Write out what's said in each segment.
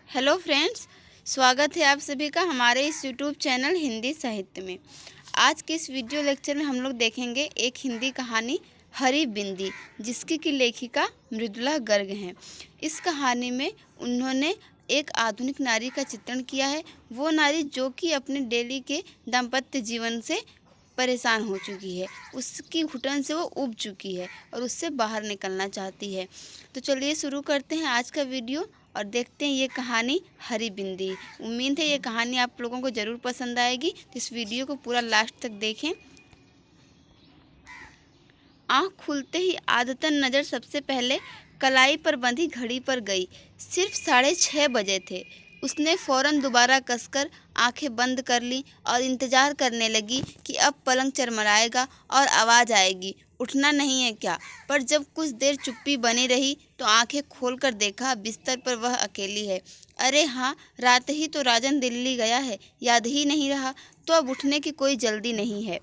Hello friends, स्वागत है आप सभी का हमारे इस यूट्यूब चैनल हिंदी साहित्य में। आज के इस वीडियो लेक्चर में हम लोग देखेंगे एक हिंदी कहानी हरी बिंदी, जिसकी की लेखिका मृदुला गर्ग हैं। इस कहानी में उन्होंने एक आधुनिक नारी का चित्रण किया है। वो नारी जो कि अपने डेली के दाम्पत्य जीवन से परेशान हो चुकी है, उसकी घुटन से वो उब चुकी है और उससे बाहर निकलना चाहती है। तो चलिए शुरू करते हैं आज का वीडियो और देखते हैं ये कहानी हरी बिंदी। उम्मीद है ये कहानी आप लोगों को ज़रूर पसंद आएगी, तो इस वीडियो को पूरा लास्ट तक देखें। आँख खुलते ही आदतन नज़र सबसे पहले कलाई पर बंधी घड़ी पर गई। सिर्फ 6:30 बजे थे। उसने फ़ौरन दोबारा कसकर आंखें बंद कर ली और इंतज़ार करने लगी कि अब पलंग चरमराएगा और आवाज़ आएगी, उठना नहीं है क्या। पर जब कुछ देर चुप्पी बनी रही तो आंखें खोलकर देखा बिस्तर पर वह अकेली है। अरे हाँ, रात ही तो राजन दिल्ली गया है, याद ही नहीं रहा। तो अब उठने की कोई जल्दी नहीं है।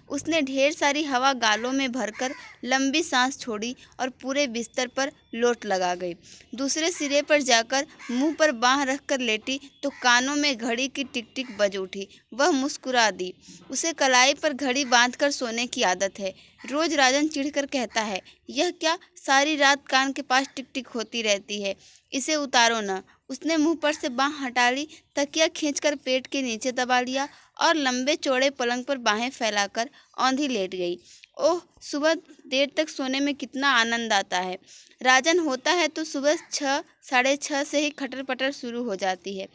उसने ढेर सारी हवा गालों में भरकर लंबी सांस छोड़ी और पूरे बिस्तर पर लोट लगा गई। दूसरे सिरे पर जाकर मुंह पर बाँह रखकर लेटी तो कानों में घड़ी की टिक टिक बज उठी। वह मुस्कुरा दी। उसे कलाई पर घड़ी बांधकर सोने की आदत है। रोज राजन चिढ़कर कहता है, यह क्या सारी रात कान के पास टिक टिक होती रहती है, इसे उतारो न। उसने मुंह पर से बाँह हटा ली, तकिया खींचकर पेट के नीचे दबा लिया और लंबे चौड़े पलंग पर बाहें फैलाकर औंधी लेट गई। ओह, सुबह देर तक सोने में कितना आनंद आता है। राजन होता है तो सुबह 6, 6:30 से ही खटर पटर शुरू हो जाती है।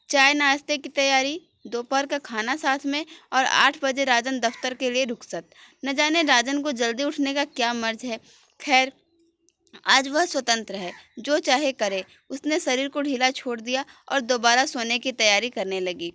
चाय नाश्ते की तैयारी, दोपहर का खाना साथ में और 8 बजे राजन दफ्तर के लिए रुखसत। न जाने राजन को जल्दी उठने का क्या मर्ज है। खैर, आज वह स्वतंत्र है, जो चाहे करे। उसने शरीर को ढीला छोड़ दिया और दोबारा सोने की तैयारी करने लगी।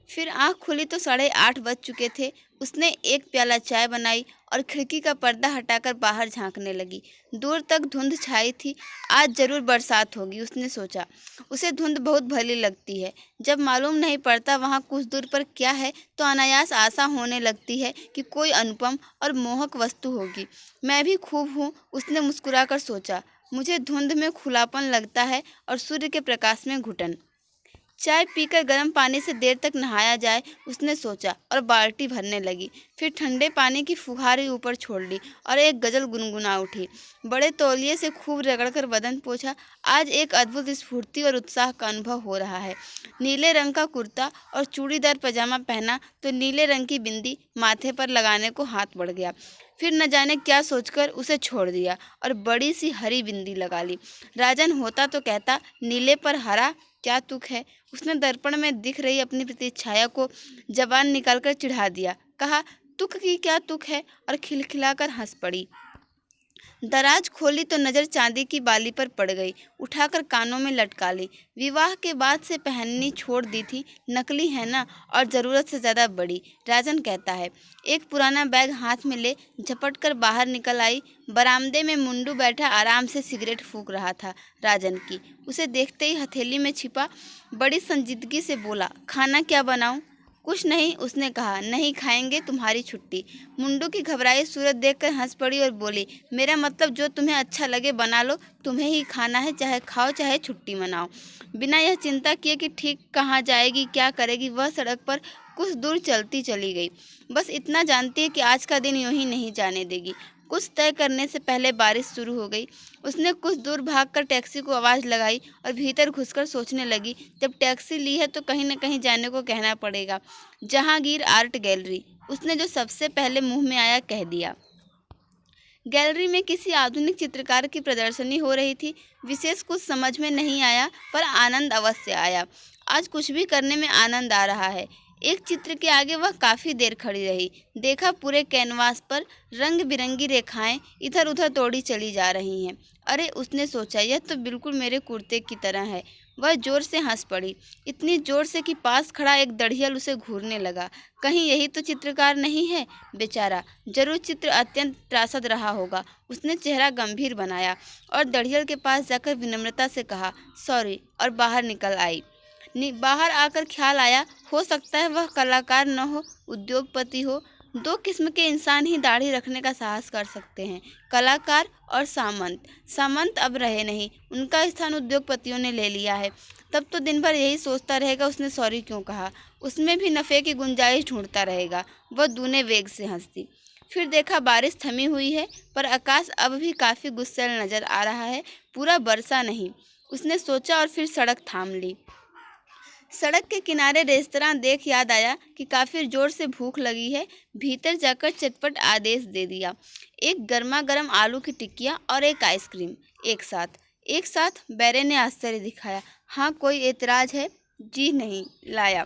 फिर आँख खुली तो 8:30 बज चुके थे। उसने एक प्याला चाय बनाई और खिड़की का पर्दा हटाकर बाहर झांकने लगी। दूर तक धुंध छाई थी। आज जरूर बरसात होगी, उसने सोचा। उसे धुंध बहुत भली लगती है। जब मालूम नहीं पड़ता वहाँ कुछ दूर पर क्या है तो अनायास आशा होने लगती है कि कोई अनुपम और मोहक वस्तु होगी। मैं भी खूब हूँ, उसने मुस्कुराकर सोचा। मुझे धुंध में खुलापन लगता है और सूर्य के प्रकाश में घुटन। चाय पीकर गर्म पानी से देर तक नहाया जाए, उसने सोचा और बाल्टी भरने लगी। फिर ठंडे पानी की फुहारी ऊपर छोड़ ली और एक गजल गुनगुना उठी। बड़े तौलिए से खूब रगड़कर बदन पोंछा। आज एक अद्भुत स्फूर्ति और उत्साह का अनुभव हो रहा है। नीले रंग का कुर्ता और चूड़ीदार पजामा पहना तो नीले रंग की बिंदी माथे पर लगाने को हाथ बढ़ गया। फिर न जाने क्या सोचकर उसे छोड़ दिया और बड़ी सी हरी बिंदी लगा ली। राजन होता तो कहता, नीले पर हरा क्या तुक है। उसने दर्पण में दिख रही अपनी प्रतिच्छाया को जबान निकालकर चिढ़ा दिया। कहा, तुक की क्या तुक है, और खिलखिलाकर हंस पड़ी। दराज खोली तो नज़र चांदी की बाली पर पड़ गई। उठाकर कानों में लटका ली। विवाह के बाद से पहननी छोड़ दी थी, नकली है ना, और ज़रूरत से ज़्यादा बड़ी, राजन कहता है। एक पुराना बैग हाथ में ले झपट कर बाहर निकल आई। बरामदे में मुंडू बैठा आराम से सिगरेट फूंक रहा था राजन की। उसे देखते ही हथेली में छिपा बड़ी संजीदगी से बोला, खाना क्या बनाऊं? कुछ नहीं, उसने कहा। नहीं खाएंगे, तुम्हारी छुट्टी। मुंडू की घबराई सूरत देखकर हंस पड़ी और बोली, मेरा मतलब जो तुम्हें अच्छा लगे बना लो, तुम्हें ही खाना है, चाहे खाओ चाहे छुट्टी मनाओ। बिना यह चिंता किए कि ठीक कहाँ जाएगी, क्या करेगी, वह सड़क पर कुछ दूर चलती चली गई। बस इतना जानती है कि आज का दिन यूं ही नहीं जाने देगी। कुछ तय करने से पहले बारिश शुरू हो गई। उसने कुछ दूर भागकर टैक्सी को आवाज़ लगाई और भीतर घुसकर सोचने लगी, जब टैक्सी ली है तो कहीं न कहीं जाने को कहना पड़ेगा। जहांगीर आर्ट गैलरी, उसने जो सबसे पहले मुंह में आया कह दिया। गैलरी में किसी आधुनिक चित्रकार की प्रदर्शनी हो रही थी। विशेष कुछ समझ में नहीं आया, पर आनंद अवश्य आया। आज कुछ भी करने में आनंद आ रहा है। एक चित्र के आगे वह काफ़ी देर खड़ी रही। देखा पूरे कैनवास पर रंग बिरंगी रेखाएं इधर उधर दौड़ी चली जा रही हैं। अरे, उसने सोचा, यह तो बिल्कुल मेरे कुर्ते की तरह है। वह जोर से हंस पड़ी, इतनी जोर से कि पास खड़ा एक दढ़ियल उसे घूरने लगा। कहीं यही तो चित्रकार नहीं है बेचारा, जरूर चित्र अत्यंत त्रासद रहा होगा। उसने चेहरा गंभीर बनाया और दढ़ियल के पास जाकर विनम्रता से कहा, सॉरी, और बाहर निकल आई। बाहर आकर ख्याल आया, हो सकता है वह कलाकार न हो, उद्योगपति हो। दो किस्म के इंसान ही दाढ़ी रखने का साहस कर सकते हैं, कलाकार और सामंत। सामंत अब रहे नहीं, उनका स्थान उद्योगपतियों ने ले लिया है। तब तो दिन भर यही सोचता रहेगा उसने सॉरी क्यों कहा, उसमें भी नफ़े की गुंजाइश ढूंढता रहेगा। वह दूने वेग से हंसती। फिर देखा बारिश थमी हुई है, पर आकाश अब भी काफ़ी गुस्सैल नजर आ रहा है, पूरा बरसा नहीं। उसने सोचा और फिर सड़क थाम ली। सड़क के किनारे रेस्तरां देख याद आया कि काफ़ी जोर से भूख लगी है। भीतर जाकर चटपट आदेश दे दिया, एक गर्मा गर्म आलू की टिक्कियाँ और एक आइसक्रीम। एक साथ बैरे ने आश्चर्य दिखाया। हाँ, कोई एतराज़ है? जी नहीं, लाया।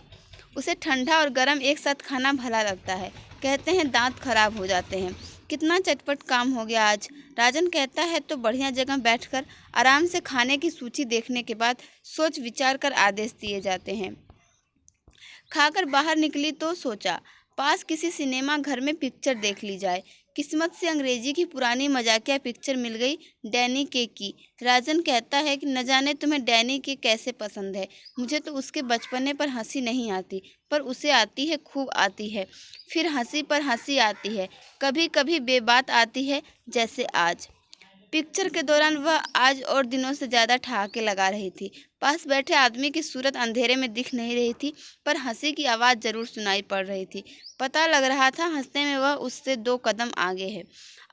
उसे ठंडा और गर्म एक साथ खाना भला लगता है, कहते हैं दांत खराब हो जाते हैं। कितना चटपट काम हो गया आज। राजन कहता है तो बढ़िया जगह बैठकर आराम से खाने की सूची देखने के बाद सोच विचार कर आदेश दिए जाते हैं। खाकर बाहर निकली तो सोचा पास किसी सिनेमा घर में पिक्चर देख ली जाए। किस्मत से अंग्रेजी की पुरानी मजाकिया पिक्चर मिल गई, डैनी के की। राजन कहता है कि न जाने तुम्हें डैनी के कैसे पसंद है, मुझे तो उसके बचपने पर हंसी नहीं आती, पर उसे आती है, खूब आती है। फिर हंसी पर हंसी आती है, कभी कभी बेबात आती है, जैसे आज। पिक्चर के दौरान वह आज और दिनों से ज़्यादा ठहाके लगा रही थी। पास बैठे आदमी की सूरत अंधेरे में दिख नहीं रही थी, पर हंसी की आवाज़ ज़रूर सुनाई पड़ रही थी। पता लग रहा था हंसने में वह उससे 2 कदम आगे है।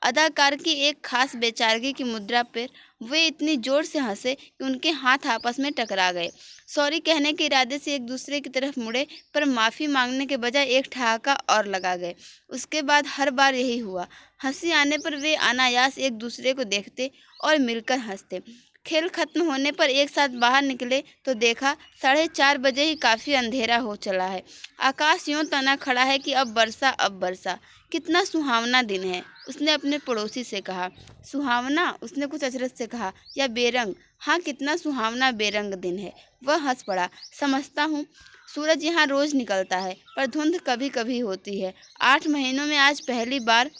अदाकार की एक खास बेचारगी की मुद्रा पर वे इतनी ज़ोर से हंसे कि उनके हाथ आपस में टकरा गए। सॉरी कहने के इरादे से एक दूसरे की तरफ मुड़े, पर माफ़ी मांगने के बजाय एक ठहाका और लगा गए। उसके बाद हर बार यही हुआ। हंसी आने पर वे अनायास एक दूसरे को देखते और मिलकर हंसते। खेल खत्म होने पर एक साथ बाहर निकले तो देखा 4:30 बजे ही काफ़ी अंधेरा हो चला है। आकाश यूं तना खड़ा है कि अब बरसा। कितना सुहावना दिन है, उसने अपने पड़ोसी से कहा। सुहावना? उसने कुछ अचरज से कहा। या बेरंग? हाँ, कितना सुहावना बेरंग दिन है। वह हंस पड़ा। समझता हूँ, सूरज यहाँ रोज निकलता है, पर धुंध कभी कभी होती है। 8 महीनों में आज पहली बार।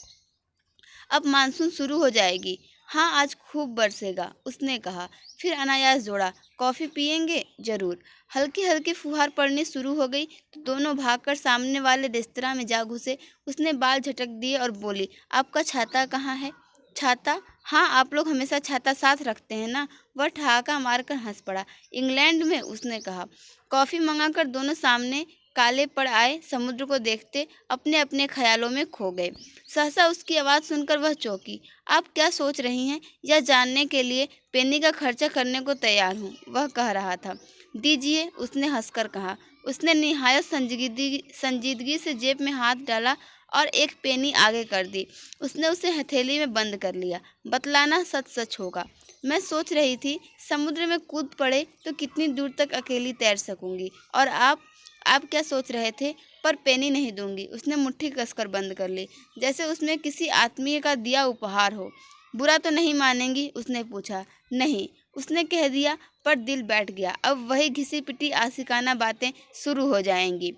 अब मानसून शुरू हो जाएगी। हाँ, आज खूब बरसेगा, उसने कहा। फिर अनायास जोड़ा, कॉफ़ी पियेंगे? जरूर। हल्की हल्की फुहार पड़नी शुरू हो गई तो दोनों भागकर सामने वाले रेस्तरां में जा घुसे। उसने बाल झटक दिए और बोली, आपका छाता कहाँ है? छाता? हाँ, आप लोग हमेशा छाता साथ रखते हैं ना। वह ठहाका मारकर हंस पड़ा। इंग्लैंड में, उसने कहा। कॉफ़ी मंगाकर दोनों सामने काले पड़ आए, समुद्र को देखते अपने अपने ख्यालों में खो गए। सहसा उसकी आवाज़ सुनकर वह चौंकी। आप क्या सोच रही हैं? यह जानने के लिए पेनी का खर्चा करने को तैयार हूँ, वह कह रहा था। दीजिए, उसने हंसकर कहा। उसने निहायत संजीदगी से जेब में हाथ डाला और एक पेनी आगे कर दी। उसने उसे हथेली में बंद कर लिया। बतलाना सच सच होगा। मैं सोच रही थी समुद्र में कूद पड़े तो कितनी दूर तक अकेली तैर सकूंगी। और आप क्या सोच रहे थे? पर पेनी नहीं दूंगी। उसने मुट्ठी कसकर बंद कर ली, जैसे उसमें किसी आत्मीय का दिया उपहार हो। बुरा तो नहीं मानेंगी? उसने पूछा। नहीं, उसने कह दिया, पर दिल बैठ गया। अब वही घिसी पिटी आशिकाना बातें शुरू हो जाएंगी।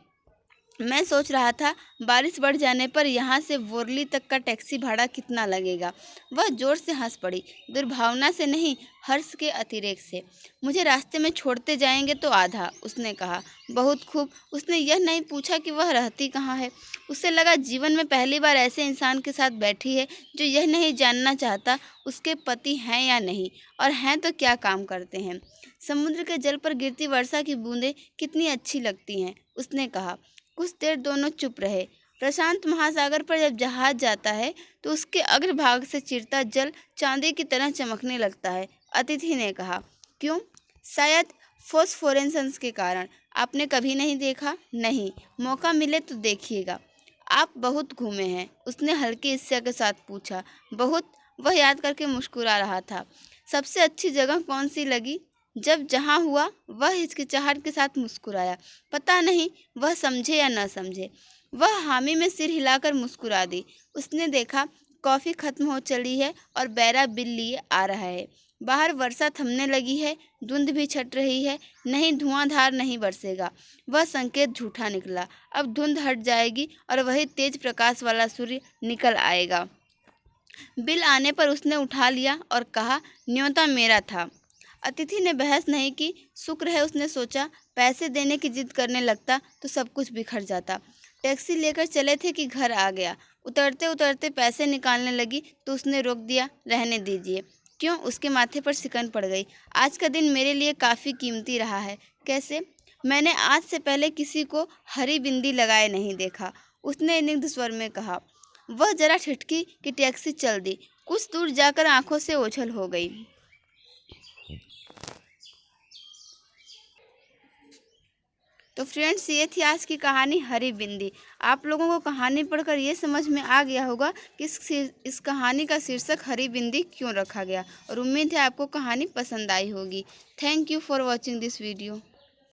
मैं सोच रहा था बारिश बढ़ जाने पर यहाँ से वोरली तक का टैक्सी भाड़ा कितना लगेगा। वह जोर से हंस पड़ी, दुर्भावना से नहीं, हर्ष के अतिरेक से। मुझे रास्ते में छोड़ते जाएंगे तो आधा, उसने कहा। बहुत खूब। उसने यह नहीं पूछा कि वह रहती कहाँ है। उसे लगा जीवन में पहली बार ऐसे इंसान के साथ बैठी है जो यह नहीं जानना चाहता उसके पति हैं या नहीं, और हैं तो क्या काम करते हैं। समुद्र के जल पर गिरती वर्षा की बूंदें कितनी अच्छी लगती हैं, उसने कहा। कुछ देर दोनों चुप रहे। प्रशांत महासागर पर जब जहाज जाता है तो उसके अग्रभाग से चिरता जल चांदी की तरह चमकने लगता है, अतिथि ने कहा। क्यों? शायद फोस्फोरेसेंस के कारण। आपने कभी नहीं देखा? नहीं, मौका मिले तो देखिएगा। आप बहुत घूमे हैं? उसने हल्की ईर्ष्या के साथ पूछा। बहुत, वह याद करके मुस्कुरा रहा था। सबसे अच्छी जगह कौन सी लगी? जब जहाँ हुआ, वह हिचकिचाहट के साथ मुस्कुराया। पता नहीं वह समझे या न समझे। वह हामी में सिर हिलाकर मुस्कुरा दी। उसने देखा कॉफ़ी खत्म हो चली है और बैरा बिल लिए आ रहा है। बाहर वर्षा थमने लगी है, धुंध भी छट रही है। नहीं, धुआंधार नहीं बरसेगा। वह संकेत झूठा निकला। अब धुंध हट जाएगी और वही तेज प्रकाश वाला सूर्य निकल आएगा। बिल आने पर उसने उठा लिया और कहा, न्योता मेरा था। अतिथि ने बहस नहीं की। शुक्र है, उसने सोचा, पैसे देने की जिद करने लगता तो सब कुछ बिखर जाता। टैक्सी लेकर चले थे कि घर आ गया। उतरते उतरते पैसे निकालने लगी तो उसने रोक दिया, रहने दीजिए। क्यों? उसके माथे पर सिकन पड़ गई। आज का दिन मेरे लिए काफ़ी कीमती रहा है। कैसे? मैंने आज से पहले किसी को हरी बिंदी लगाए नहीं देखा, उसने निग्ध स्वर में कहा। वह जरा ठिठकी कि टैक्सी चल दी, कुछ दूर जाकर आंखों से ओझल हो गई। तो फ्रेंड्स, ये थी आज की कहानी हरी बिंदी। आप लोगों को कहानी पढ़कर ये समझ में आ गया होगा कि इस कहानी का शीर्षक हरी बिंदी क्यों रखा गया, और उम्मीद है आपको कहानी पसंद आई होगी। Thank you for watching this video.